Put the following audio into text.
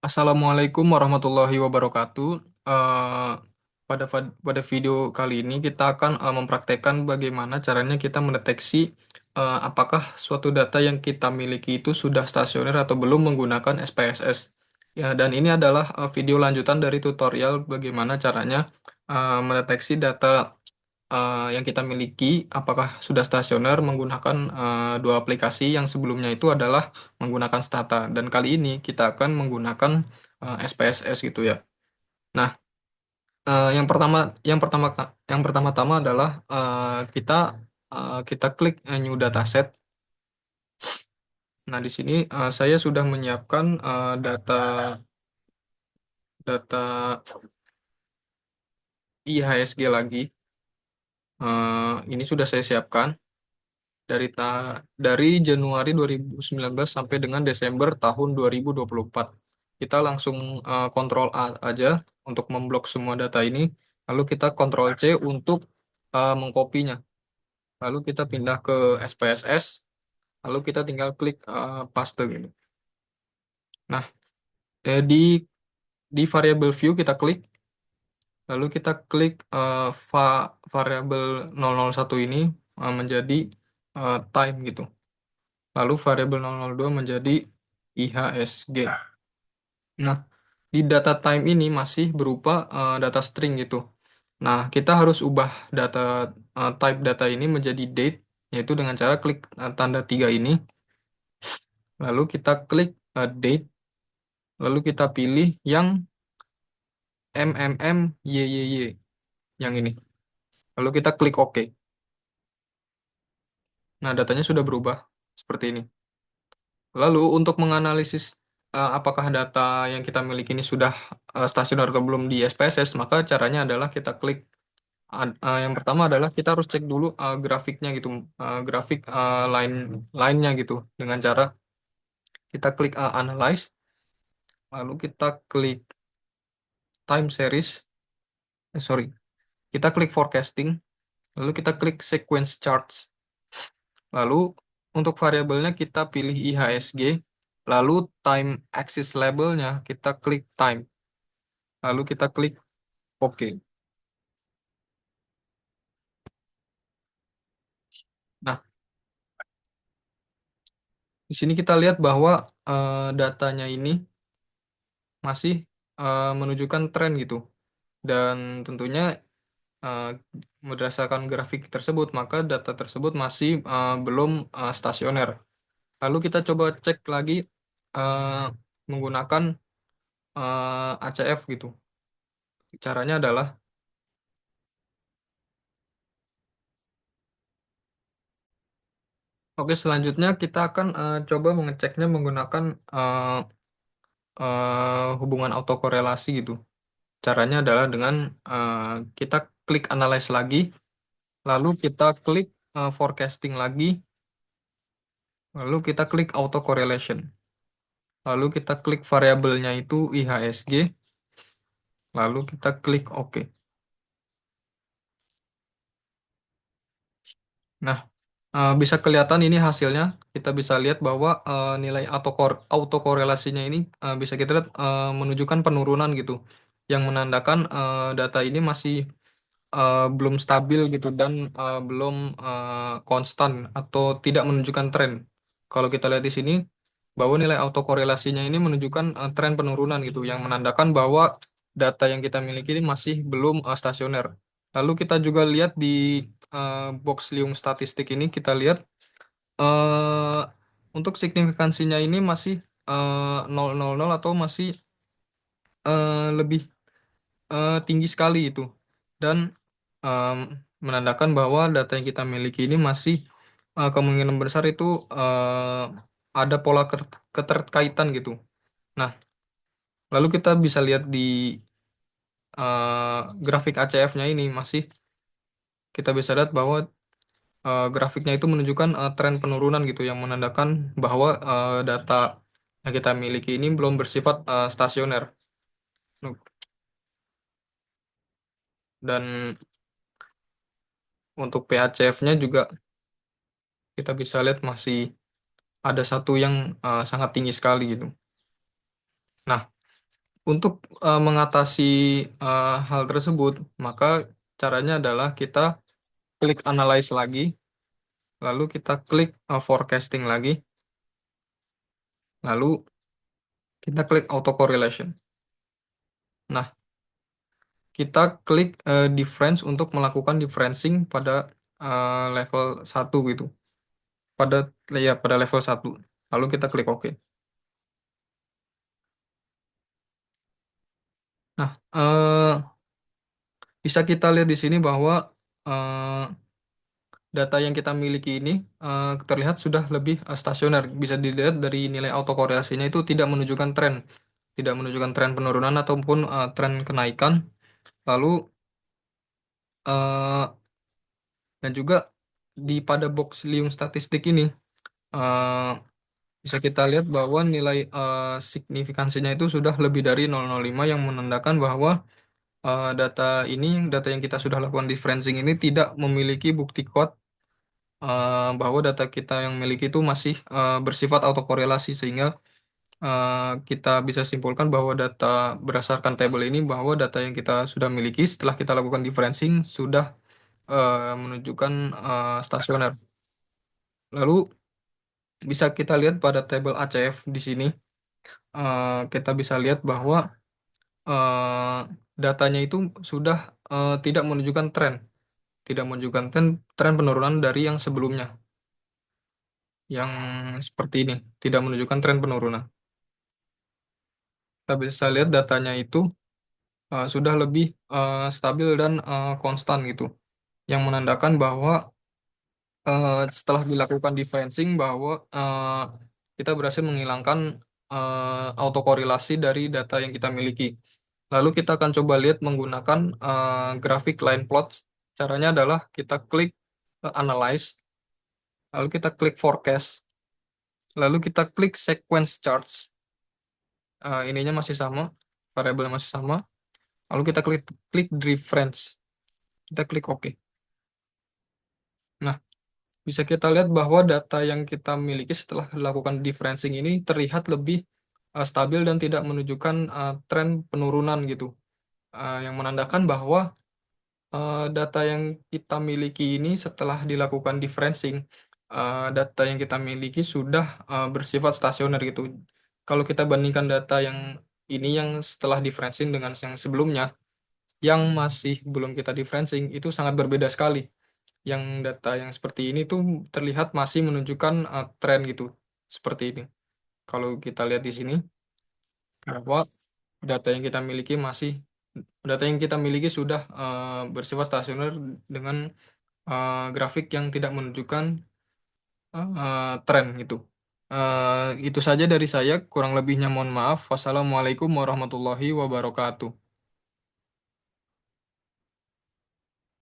Assalamualaikum warahmatullahi wabarakatuh. Pada video kali ini kita akan mempraktekkan bagaimana caranya kita mendeteksi apakah suatu data yang kita miliki itu sudah stasioner atau belum menggunakan SPSS. Ya, dan ini adalah video lanjutan dari tutorial bagaimana caranya mendeteksi data yang kita miliki apakah sudah stasioner menggunakan dua aplikasi yang sebelumnya itu adalah menggunakan Stata, dan kali ini kita akan menggunakan SPSS gitu ya. Nah, yang pertama-tama adalah kita klik new dataset. Nah, di sini saya sudah menyiapkan data data IHSG lagi. Ini sudah saya siapkan. Dari Januari 2019 sampai dengan Desember tahun 2024. Kita langsung Ctrl A aja untuk memblok semua data ini, lalu kita Ctrl C untuk mengkopinya. Lalu kita pindah ke SPSS, lalu kita tinggal klik paste gitu. Nah, di variable view kita klik, lalu kita klik variable 001 ini menjadi time gitu. Lalu variabel 002 menjadi IHSG. Nah, di data time ini masih berupa data string gitu. Nah, kita harus ubah type data ini menjadi date, yaitu dengan cara klik tanda 3 ini, lalu kita klik date, lalu kita pilih yang MMMYYY, yang ini. Lalu kita klik OK. Nah, datanya sudah berubah seperti ini. Lalu untuk menganalisis apakah data yang kita miliki ini sudah stasioner atau belum di SPSS, maka caranya adalah kita klik. Yang pertama adalah kita harus cek dulu grafiknya gitu, grafik lainnya gitu, dengan cara kita klik analyze, lalu kita klik time series, sorry, kita klik forecasting, lalu kita klik sequence charts. Lalu untuk variabelnya kita pilih IHSG, lalu time axis labelnya kita klik time, lalu kita klik OK. Nah, di sini kita lihat bahwa datanya ini masih menunjukkan tren gitu. Dan tentunya eh, berdasarkan grafik tersebut, maka data tersebut masih belum stasioner. Lalu kita coba cek lagi eh, menggunakan ACF gitu. Caranya adalah, oke, selanjutnya kita akan coba mengeceknya menggunakan eh, hubungan autokorelasi gitu. Caranya adalah dengan eh, kita klik analyze lagi, lalu kita klik forecasting lagi, lalu kita klik autocorrelation, lalu kita klik variabelnya itu IHSG, lalu kita klik OK. Nah, bisa kelihatan ini hasilnya. Kita bisa lihat bahwa nilai autokorelasinya ini bisa kita lihat menunjukkan penurunan gitu, yang menandakan data ini masih belum stabil gitu, dan belum konstan atau tidak menunjukkan tren. Kalau kita lihat di sini bahwa nilai autokorelasinya ini menunjukkan tren penurunan gitu, yang menandakan bahwa data yang kita miliki ini masih belum stasioner. Lalu kita juga lihat di box liung statistik ini, kita lihat eh, untuk signifikansinya ini masih 0,00 atau masih lebih tinggi sekali itu, dan em, menandakan bahwa data yang kita miliki ini masih kemungkinan besar itu ada pola keterkaitan gitu. Nah, lalu kita bisa lihat di grafik ACF-nya ini masih kita bisa lihat bahwa grafiknya itu menunjukkan tren penurunan gitu, yang menandakan bahwa data yang kita miliki ini belum bersifat stasioner. Dan untuk PACF-nya juga kita bisa lihat masih ada satu yang sangat tinggi sekali gitu. Nah, Untuk mengatasi hal tersebut, maka caranya adalah kita klik analyze lagi, lalu kita klik forecasting lagi, lalu kita klik auto correlation. Nah, kita klik difference untuk melakukan differencing pada level 1 gitu. Pada pada level 1. Lalu kita klik OK. Nah, bisa kita lihat di sini bahwa eh, data yang kita miliki ini terlihat sudah lebih stasioner. Bisa dilihat dari nilai autokorelasinya itu tidak menunjukkan tren, tidak menunjukkan tren penurunan ataupun tren kenaikan. Lalu eh, dan juga di pada box Lium statistik ini eh, bisa kita lihat bahwa nilai signifikansinya itu sudah lebih dari 0,05 yang menandakan bahwa data yang kita sudah lakukan differencing ini tidak memiliki bukti kuat bahwa data kita yang miliki itu masih bersifat autokorelasi sehingga eh, kita bisa simpulkan bahwa data berdasarkan tabel ini bahwa data yang kita sudah miliki setelah kita lakukan differencing sudah menunjukkan stasioner. Lalu bisa kita lihat pada tabel ACF di sini kita bisa lihat bahwa eh, datanya itu sudah tidak menunjukkan tren, tidak menunjukkan tren penurunan dari yang sebelumnya, yang seperti ini, tidak menunjukkan tren penurunan. Kita bisa lihat datanya itu sudah lebih stabil dan konstan gitu, yang menandakan bahwa setelah dilakukan differencing bahwa kita berhasil menghilangkan autokorelasi dari data yang kita miliki. Lalu kita akan coba lihat menggunakan grafik line plot. Caranya adalah kita klik analyze, lalu kita klik forecast, lalu kita klik sequence charts. Ininya masih sama, variabel masih sama. Lalu kita klik klik difference. Kita klik OK. Nah, bisa kita lihat bahwa data yang kita miliki setelah dilakukan differencing ini terlihat lebih stabil dan tidak menunjukkan tren penurunan gitu. Yang menandakan bahwa data yang kita miliki ini setelah dilakukan differencing, data yang kita miliki sudah bersifat stasioner gitu. Kalau kita bandingkan data yang ini yang setelah differencing dengan yang sebelumnya, yang masih belum kita differencing itu sangat berbeda sekali. Yang data yang seperti ini tuh terlihat masih menunjukkan tren gitu, seperti ini. Kalau kita lihat di sini bahwa data yang kita miliki masih data yang kita miliki sudah bersifat stasioner dengan grafik yang tidak menunjukkan tren gitu. Itu saja dari saya, kurang lebihnya mohon maaf. Wassalamualaikum warahmatullahi wabarakatuh.